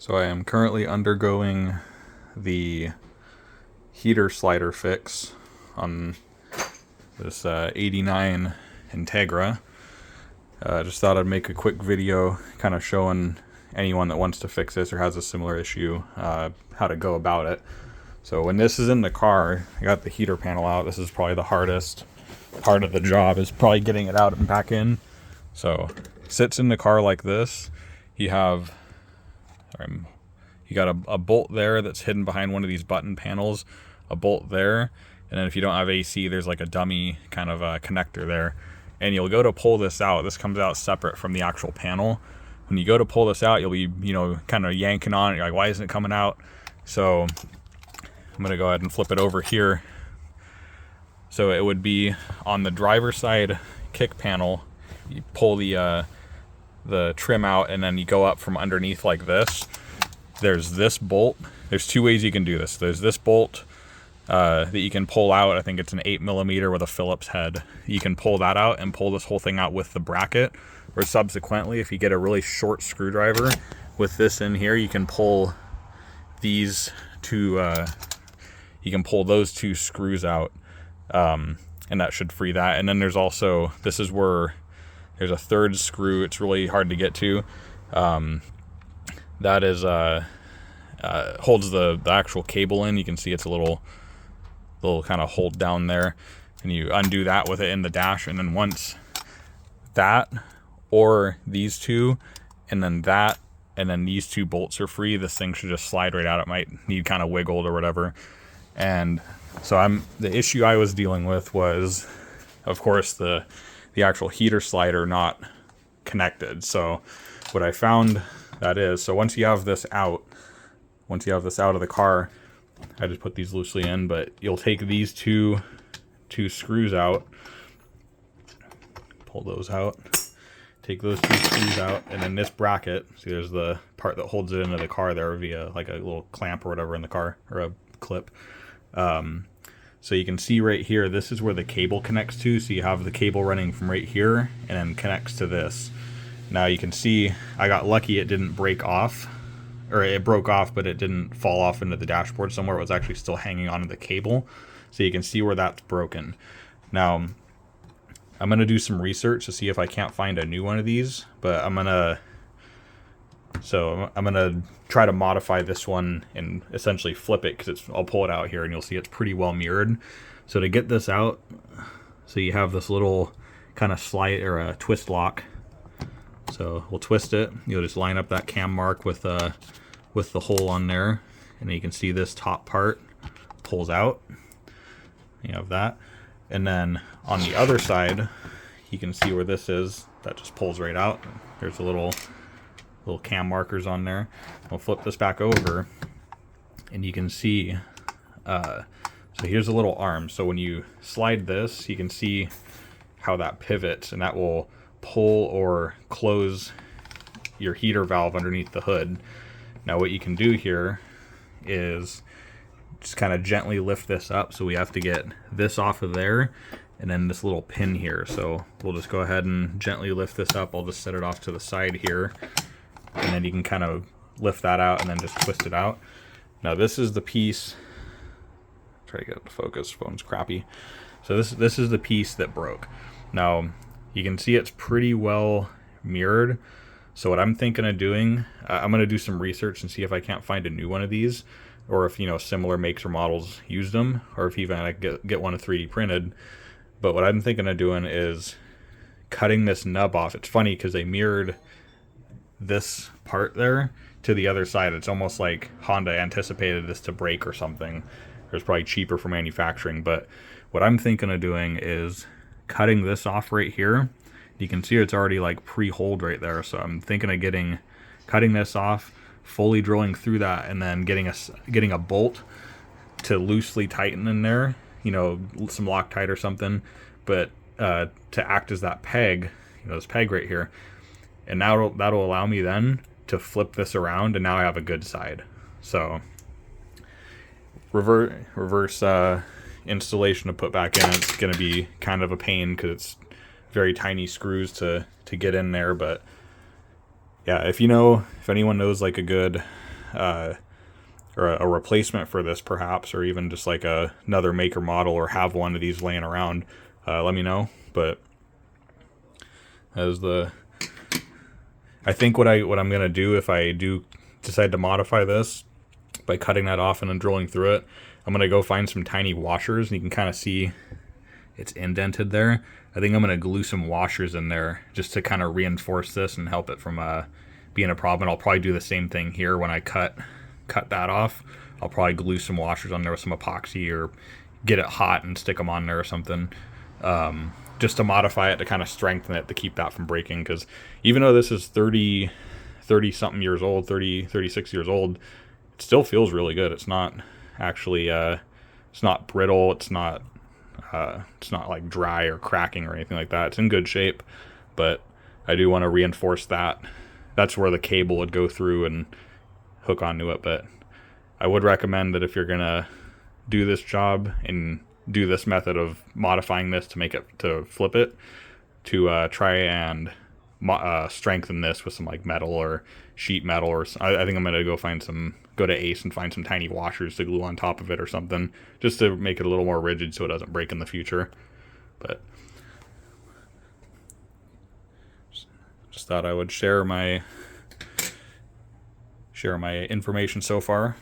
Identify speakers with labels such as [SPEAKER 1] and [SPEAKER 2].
[SPEAKER 1] So I am currently undergoing the heater slider fix on this 89 Integra. Just thought I'd make a quick video kind of showing anyone that wants to fix this or has a similar issue how to go about it. So when this is in the car, I got the heater panel out. This is probably the hardest part of the job, is probably getting it out and back in. So it sits in the car like this. You got a bolt there that's hidden behind one of these button panels, a bolt there, and then if you don't have AC, there's like a dummy kind of a connector there. And you'll go to pull this out. This comes out separate from the actual panel. When you go to pull this out, you'll be, kind of yanking on it. You're like, why isn't it coming out? So I'm gonna go ahead and flip it over here. So it would be on the driver's side kick panel. You pull the trim out, and then you go up from underneath like this. There's this bolt. There's two ways you can do this. There's this bolt that you can pull out. I think it's an 8mm with a Phillips head. You can pull that out and pull this whole thing out with the bracket. Or subsequently, if you get a really short screwdriver with this in here, you can pull these two. You can pull those two screws out, and that should free that. And then there's also, this is where there's a third screw. It's really hard to get to. That is holds the actual cable in. You can see it's a little kind of hold down there, and you undo that with it in the dash. And then once that or these two, and then that, and then these two bolts are free, this thing should just slide right out. It might need kind of wiggled or whatever. And so the issue I was dealing with was, of course, the actual heater slider not connected. So what I found that is, so once you have this out of the car, I just put these loosely in, but you'll take these two screws out, pull those out, take those two screws out, and then this bracket, see there's the part that holds it into the car there via like a little clamp or whatever in the car, or a clip. So you can see right here, this is where the cable connects to. So you have the cable running from right here and then connects to this. Now you can see I got lucky, it didn't break off, or it broke off, but it didn't fall off into the dashboard somewhere. It was actually still hanging onto the cable. So you can see where that's broken. Now I'm gonna do some research to see if I can't find a new one of these, but I'm gonna try to modify this one and essentially flip it, because I'll pull it out here and you'll see it's pretty well mirrored. So to get this out, so you have this little kind of slide or a twist lock. So we'll twist it. You'll just line up that cam mark with the hole on there, and then you can see this top part pulls out. You have that, and then on the other side, you can see where this is. That just pulls right out. There's a little cam markers on there. We'll flip this back over, and you can see. So here's a little arm. So when you slide this, you can see how that pivots, and that will pull or close your heater valve underneath the hood. Now what you can do here is just kind of gently lift this up. So we have to get this off of there, and then this little pin here. So we'll just go ahead and gently lift this up. I'll just set it off to the side here, and then you can kind of lift that out and then just twist it out. Now this is the piece, try to get it to focus, phone's crappy. So this is the piece that broke. Now you can see it's pretty well mirrored. So what I'm thinking of doing, I'm going to do some research and see if I can't find a new one of these, or if similar makes or models use them, or if even I get one of 3D printed. But what I'm thinking of doing is cutting this nub off. It's funny because they mirrored this part there to the other side. It's almost like Honda anticipated this to break or something. It was probably cheaper for manufacturing. But what I'm thinking of doing is cutting this off right here. You can see it's already like pre-holed right there. So I'm thinking of cutting this off, fully drilling through that, and then getting a bolt to loosely tighten in there, some Loctite or something, but to act as that peg, this peg right here. And now that'll allow me then to flip this around, and now I have a good side. So reverse installation to put back in. It's going to be kind of a pain because it's very tiny screws to get in there, but yeah, if anyone knows like a good or a replacement for this perhaps, or even just like another maker model, or have one of these laying around, let me know. But I think what I'm gonna do, if I do decide to modify this by cutting that off and then drilling through it, I'm gonna go find some tiny washers, and you can kind of see it's indented there. I think I'm gonna glue some washers in there just to kind of reinforce this and help it from being a problem. And I'll probably do the same thing here when I cut that off. I'll probably glue some washers on there with some epoxy, or get it hot and stick them on there or something, just to modify it, to kind of strengthen it, to keep that from breaking. Because even though this is 30 something years old, 36 years old, it still feels really good. It's not actually it's not brittle, it's not like dry or cracking or anything like that. It's in good shape. But I do want to reinforce that. That's where the cable would go through and hook onto it. But I would recommend that if you're gonna do this job and do this method of modifying this to make it, to flip it, to try and strengthen this with some like metal or sheet metal, or I think I'm gonna go to Ace and find some tiny washers to glue on top of it or something, just to make it a little more rigid so it doesn't break in the future. But just thought I would share my information so far.